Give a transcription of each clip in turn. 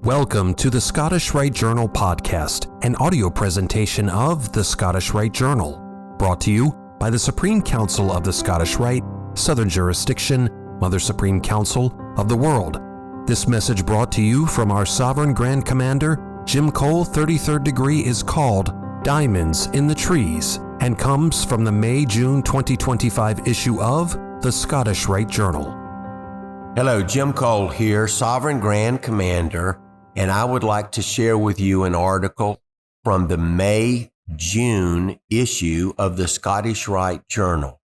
Welcome to the Scottish Rite Journal podcast, an audio presentation of the Scottish Rite Journal, brought to you by the Supreme Council of the Scottish Rite, Southern Jurisdiction, Mother Supreme Council of the world. This message brought to you from our Sovereign Grand Commander, Jim Cole, 33rd degree, is called Diamonds in the Trees and comes from the May-June 2025 issue of the Scottish Rite Journal. Hello, Jim Cole here, Sovereign Grand Commander, and I would like to share with you an article from the May-June issue of the Scottish Rite Journal.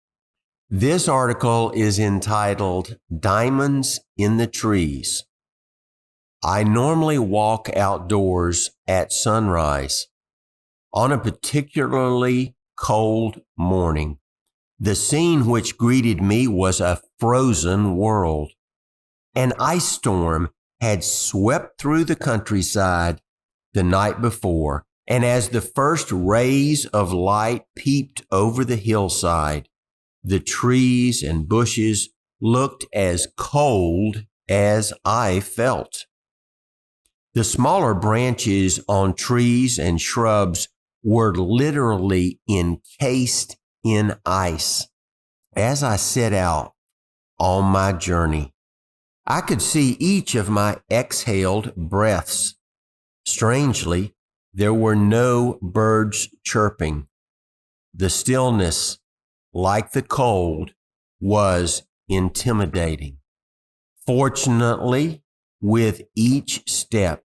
This article is entitled Diamonds in the Trees. I normally walk outdoors at sunrise. On a particularly cold morning, the scene which greeted me was a frozen world. An ice storm had swept through the countryside the night before, and as the first rays of light peeped over the hillside, the trees and bushes looked as cold as I felt. The smaller branches on trees and shrubs were literally encased in ice. As I set out on my journey, I could see each of my exhaled breaths. Strangely, there were no birds chirping. The stillness, like the cold, was intimidating. Fortunately, with each step,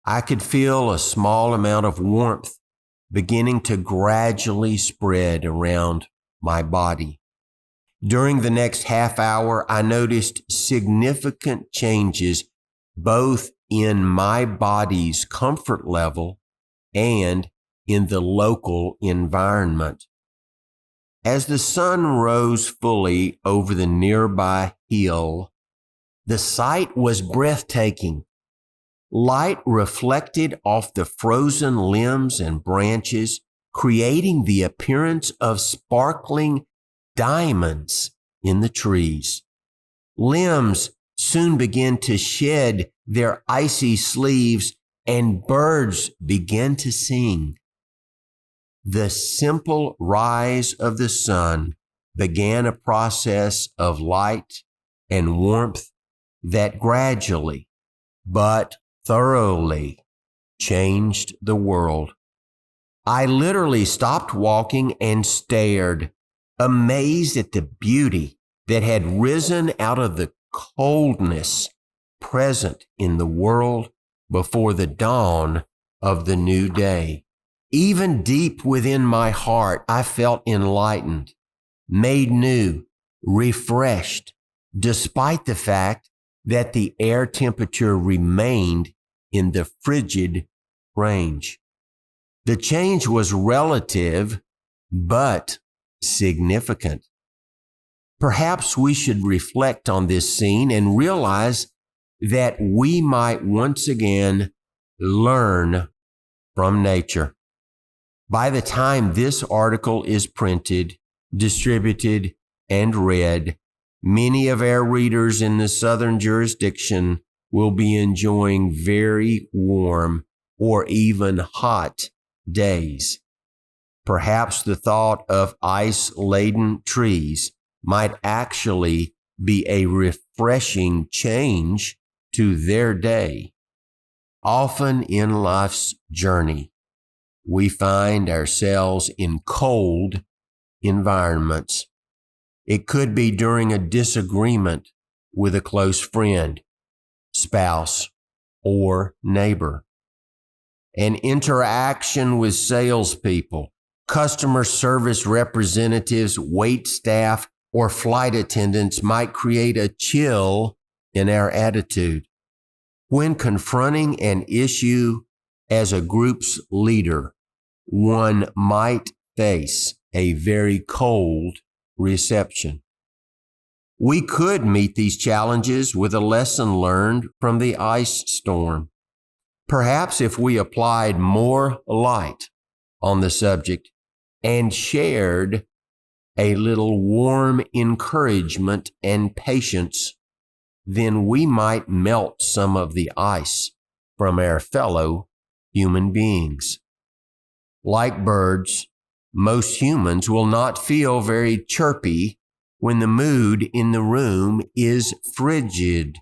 I could feel a small amount of warmth beginning to gradually spread around my body. During the next half hour, I noticed significant changes both in my body's comfort level and in the local environment. As the sun rose fully over the nearby hill, the sight was breathtaking. Light reflected off the frozen limbs and branches, creating the appearance of sparkling diamonds in the trees. Limbs soon began to shed their icy sleeves, and birds began to sing. The simple rise of the sun began a process of light and warmth that gradually, but thoroughly, changed the world. I literally stopped walking and stared, amazed at the beauty that had risen out of the coldness present in the world before the dawn of the new day. Even deep within my heart, I felt enlightened, made new, refreshed, despite the fact that the air temperature remained in the frigid range. The change was relative, but significant. Perhaps we should reflect on this scene and realize that we might once again learn from nature. By the time this article is printed, distributed, and read, many of our readers in the Southern Jurisdiction will be enjoying very warm or even hot days. Perhaps the thought of ice-laden trees might actually be a refreshing change to their day. Often in life's journey, we find ourselves in cold environments. It could be during a disagreement with a close friend, spouse, or neighbor. An interaction with salespeople, customer service representatives, wait staff, or flight attendants might create a chill in our attitude. When confronting an issue as a group's leader, one might face a very cold reception. We could meet these challenges with a lesson learned from the ice storm. Perhaps if we applied more light on the subject and shared a little warm encouragement and patience, then we might melt some of the ice from our fellow human beings. Like birds, most humans will not feel very chirpy when the mood in the room is frigid.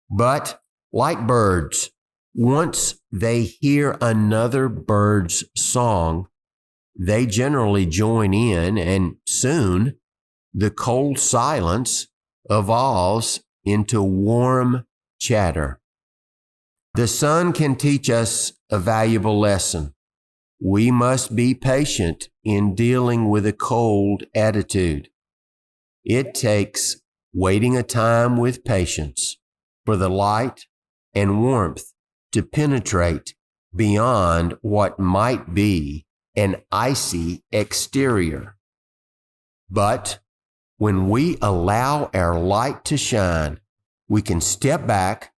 But like birds, once they hear another bird's song, they generally join in, and soon the cold silence evolves into warm chatter. The sun can teach us a valuable lesson. We must be patient in dealing with a cold attitude. It takes waiting a time with patience for the light and warmth to penetrate beyond what might be an icy exterior. But when we allow our light to shine, we can step back,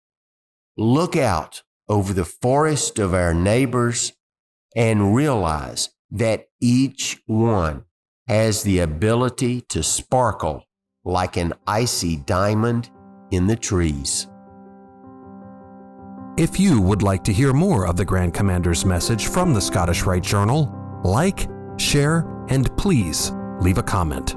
look out over the forest of our neighbors, and realize that each one has the ability to sparkle like an icy diamond in the trees. If you would like to hear more of the Grand Commander's message from the Scottish Rite Journal, like, share, and please leave a comment.